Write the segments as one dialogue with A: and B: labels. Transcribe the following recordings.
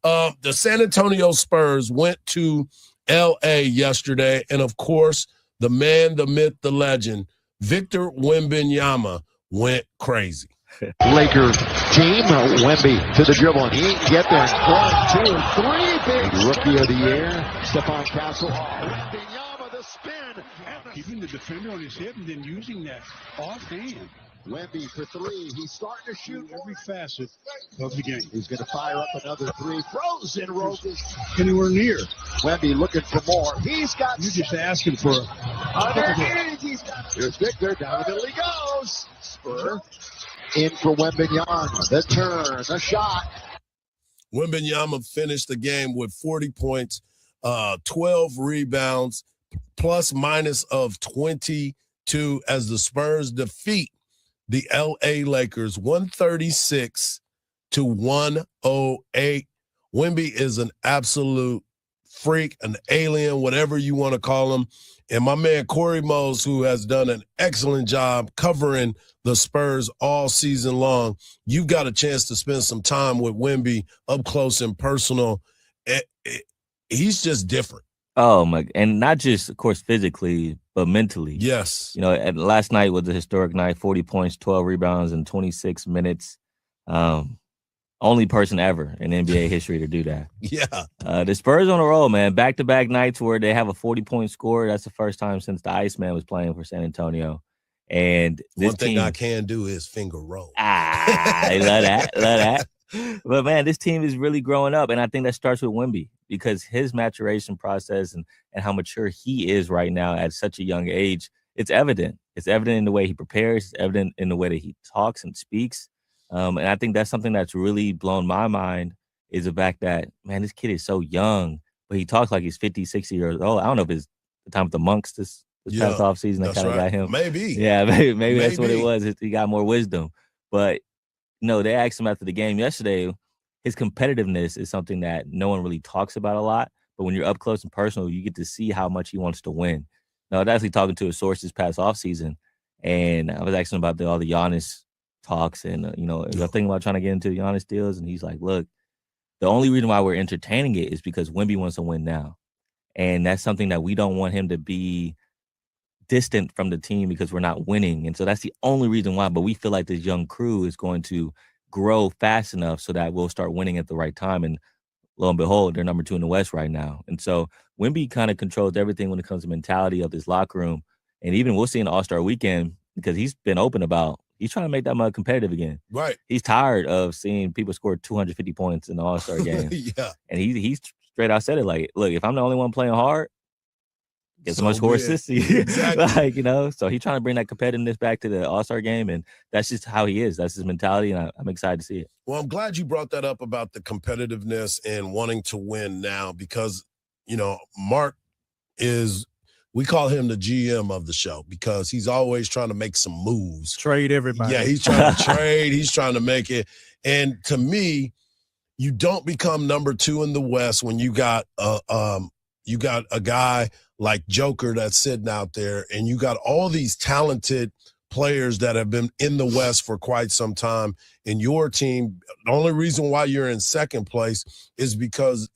A: The San Antonio Spurs went to L.A. yesterday, and of course, the man, the myth, the legend, Victor Wembanyama went crazy.
B: Laker team, Wemby to the dribble, and he can get there. 1, 2, 3, big rookie of the year, Stephon Castle. Wembanyama, the spin.
C: Keeping the defender on his hip and then using that offhand.
B: Wemby for 3. He's starting to shoot
C: every facet of the game.
B: He's going to fire up another 3. Frozen Rogus.
C: Anywhere near.
B: Wemby looking for more. He's got.
C: You're just asking for
B: underneath. He's got. Here's Victor. Down the middle he goes. Spur. In for Wembanyama. The turn. The shot.
A: Wembanyama finished the game with 40 points, 12 rebounds, plus minus of 22 as the Spurs defeat the L.A. Lakers 136-108. Wemby is an absolute freak, an alien, whatever you want to call him. And my man Corey Mose, who has done an excellent job covering the Spurs all season long, you've got a chance to spend some time with Wemby up close and personal. He's just different.
D: Oh my! And not just, of course, physically, but mentally.
A: Yes.
D: You know, last night was a historic night. 40 points, 12 rebounds in 26 minutes. Only person ever in NBA history to do that.
A: Yeah.
D: The Spurs on a roll, man. Back-to-back nights where they have a 40-point score. That's the first time since the Iceman was playing for San Antonio. And this
A: one thing I can do is finger roll.
D: I love that. Love that. But, man, this team is really growing up, and I think that starts with Wemby because his maturation process and how mature he is right now at such a young age, it's evident. It's evident in the way he prepares. It's evident in the way that he talks and speaks. And I think that's something that's really blown my mind is the fact that, man, this kid is so young, but he talks like he's 50, 60 years old. I don't know if it's the time with the monks this past offseason that kind of got him.
A: Maybe.
D: Yeah, maybe that's what it was. He got more wisdom. But, they asked him after the game yesterday, his competitiveness is something that no one really talks about a lot. But when you're up close and personal, you get to see how much he wants to win. Now, I was actually talking to a source this past offseason, and I was asking about all the Giannis talks and, I was thinking about trying to get into the Giannis deals. And he's like, look, the only reason why we're entertaining it is because Wemby wants to win now. And that's something that we don't want him to be distant from the team because we're not winning. And so that's the only reason why. But we feel like this young crew is going to grow fast enough so that we'll start winning at the right time. And lo and behold, they're number 2 in the West right now. And so Wemby kind of controls everything when it comes to mentality of this locker room. And even we'll see in the All-Star weekend because he's been open about he's trying to make that mud competitive again.
A: Right.
D: He's tired of seeing people score 250 points in the All-Star game.
A: Yeah.
D: And he's straight out said it like, look, if I'm the only one playing hard, get so much score assists.
A: Exactly.
D: So he's trying to bring that competitiveness back to the All-Star game, and that's just how he is. That's his mentality, and I'm excited to see it.
A: Well, I'm glad you brought that up about the competitiveness and wanting to win now because, Mark we call him the GM of the show because he's always trying to make some moves.
E: Trade everybody.
A: Yeah, he's trying to trade. He's trying to make it. And to me, you don't become number 2 in the West when you got a guy like Joker that's sitting out there, and you got all these talented players that have been in the West for quite some time. In your team, the only reason why you're in second place is because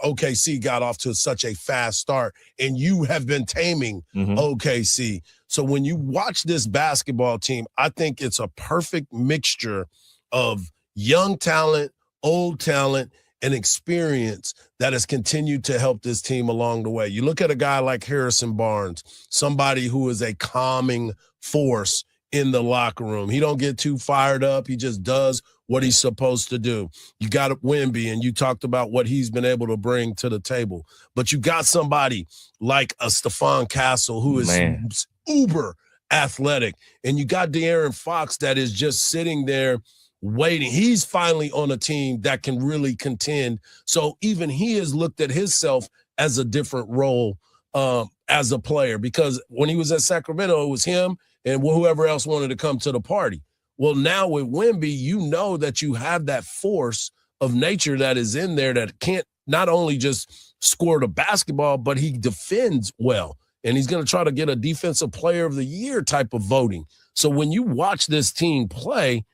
A: OKC got off to such a fast start, and you have been taming OKC. So when you watch this basketball team, I think it's a perfect mixture of young talent, old talent, and experience that has continued to help this team along the way. You look at a guy like Harrison Barnes, somebody who is a calming force in the locker room. He don't get too fired up. He just does what he's supposed to do. You got Wemby, and you talked about what he's been able to bring to the table. But you got somebody like a Stephon Castle who is uber athletic. And you got De'Aaron Fox that is just sitting there waiting. He's finally on a team that can really contend. So even he has looked at himself as a different role as a player because when he was at Sacramento, it was him and whoever else wanted to come to the party. Well, now with Wemby, you know that you have that force of nature that is in there that can't not only just score the basketball, but he defends well. And he's going to try to get a defensive player of the year type of voting. So when you watch this team play,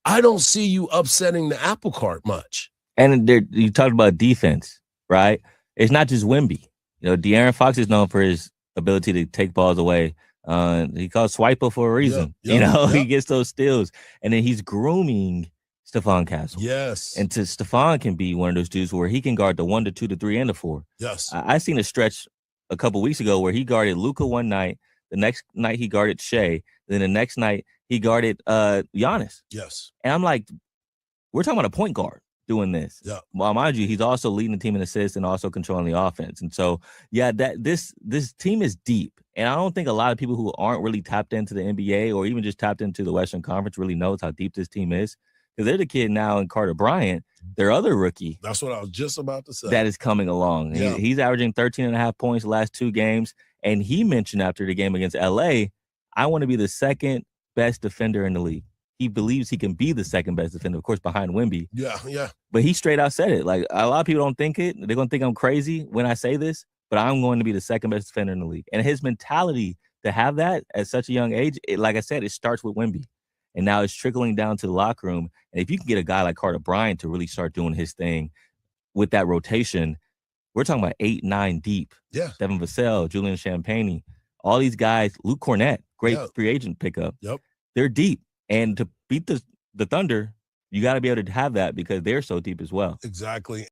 A: I don't see you upsetting the apple cart much.
D: And you talked about defense, right? It's not just Wemby. De'Aaron Fox is known for his ability to take balls away. He calls Swiper for a reason. He gets those steals. And then he's grooming Stephon Castle.
A: Yes.
D: And Stephon can be one of those dudes where he can guard the 1, the 2, the 3, and the 4.
A: Yes.
D: I seen a stretch a couple weeks ago where he guarded Luka one night. The next night he guarded Shea. Then the next night he guarded Giannis.
A: Yes.
D: And I'm like, we're talking about a point guard doing this.
A: Yeah.
D: Well, mind you, he's also leading the team in assists and also controlling the offense. And so, yeah, this team is deep. And I don't think a lot of people who aren't really tapped into the NBA or even just tapped into the Western Conference really knows how deep this team is. Because they're the kid now in Carter Bryant, their other rookie.
A: That's what I was just about to say.
D: That is coming along.
A: Yeah.
D: He's averaging 13.5 points the last 2 games. And he mentioned after the game against LA, I want to be the second best defender in the league. He believes he can be the second best defender, of course, behind Wemby.
A: Yeah.
D: But he straight out said it. Like, a lot of people don't think it. They're going to think I'm crazy when I say this, but I'm going to be the second best defender in the league. And his mentality to have that at such a young age, like I said, it starts with Wemby. And now it's trickling down to the locker room. And if you can get a guy like Carter Bryant to really start doing his thing with that rotation, we're talking about 8, 9 deep.
A: Yeah.
D: Devin Vassell, Julian Champagnie, all these guys, Luke Cornett, great free agent pickup.
A: Yep.
D: They're deep. And to beat the Thunder, you got to be able to have that because they're so deep as well.
A: Exactly.